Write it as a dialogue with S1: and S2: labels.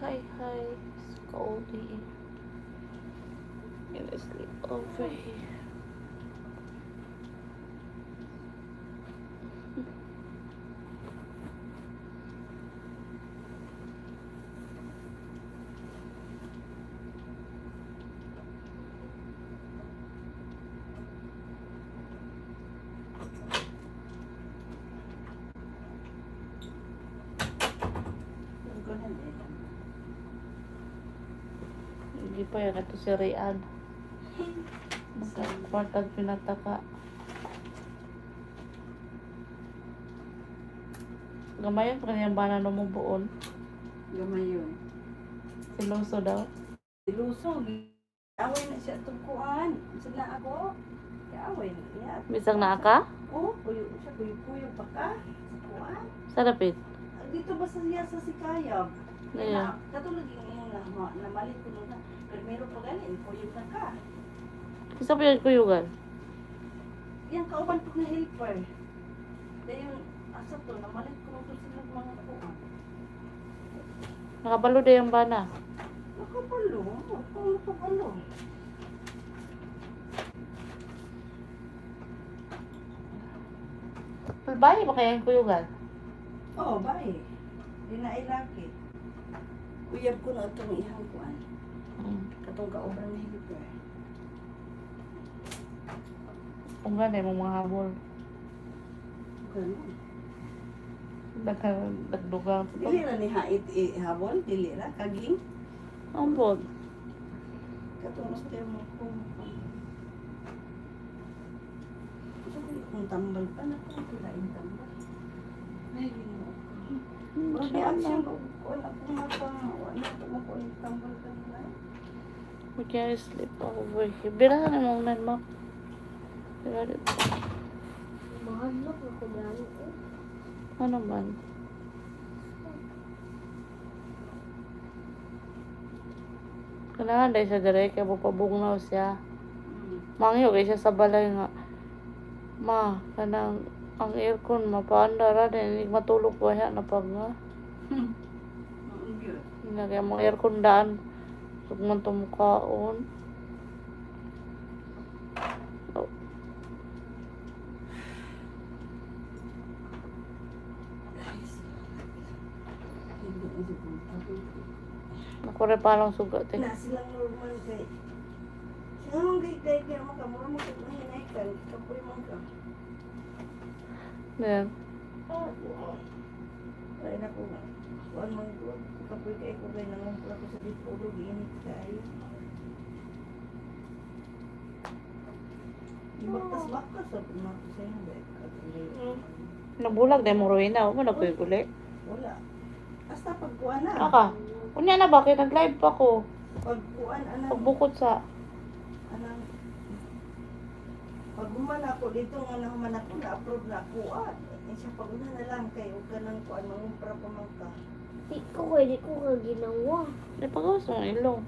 S1: Hi. Scolding. Gonna sleep over here. Hindi pa yan. Ito si Rian. Magkakwartag pinataka. Gamayan pa kaniyang bana numubuon.
S2: Gamayon.
S1: Siluso daw.
S2: Siluso. Away na siya tugkuan. Sila ako. Away na siya.
S1: Bisang naa ka?
S2: Oo. Kuyo pa ka. Kuan.
S1: Sa dapit?
S2: Dito ba siya sa Sikayab?
S1: Ayan.
S2: Katulad yung namalit ko na. Primero pa ganin. Kuyo na ka.
S1: Isa pa yung kuyugan?
S2: Yan, kauban po na helper. Dahil yung asa to, namalit ko nung sila mga kuan.
S1: Nakabalo na yung bana.
S2: Nakabalo? Kung nakabalo.
S1: Bahay ba kaya yung kuyugan?
S2: Oo, bae. Di na ilaki. Uyab ko na itong ihang kuan. Katong kauban na helper.
S1: Kung gano'n yung mga habol.
S2: Ganun.
S1: Nagdugang.
S2: Dili ra ni hait habol, dili ra kaging.
S1: Ambot.
S2: Katong gusto mo kung kung tambal pa na kung kilain tambal. Ay, gino ko. Wala action ko. Wala kong wala kong tambal ka nila.
S1: We can't sleep over here. Birahan na mong nan, Mak. Birahan.
S3: Mahal na ako gano'n eh.
S1: Ano man? Kailangan dahil siya direct, kaya pabugnaw siya. Mangyo kaya siya sa balay nga. Ma, kanang ang aircon, mapaanda ra din. Hindi matulog ko siya na pag nga. Kaya mga aircon daan. Huwag man tumukaon. Oh. Nakure pa lang sugat eh.
S2: Na silang normal kay. Silang kay makamura mo kung mahinay ka. Kapoy mo ka.
S1: Yan.
S2: Ay na ko. Kuan man ko. Kapoy kay ko kay nangumpra ko sa dipulo. Ginit kay. Bakas-bakas sa pumato sa hindi.
S1: Nabulag dahil mo ruina. Huwag mo nagpiguli.
S2: Wala. Basta pagkuan na.
S1: Aka. Kunya na bakit nag-live pa ko?
S2: Pagkuan, anang...
S1: Pagbukod sa...
S2: Anang... Pag human ako dito, nga naman ako, na-approve na ako. Siya pag na lang kayo, ka nang kuan, mangumpra pa man ka.
S3: Di ko ka ginawa.
S1: Ay, pagawas mo ilong.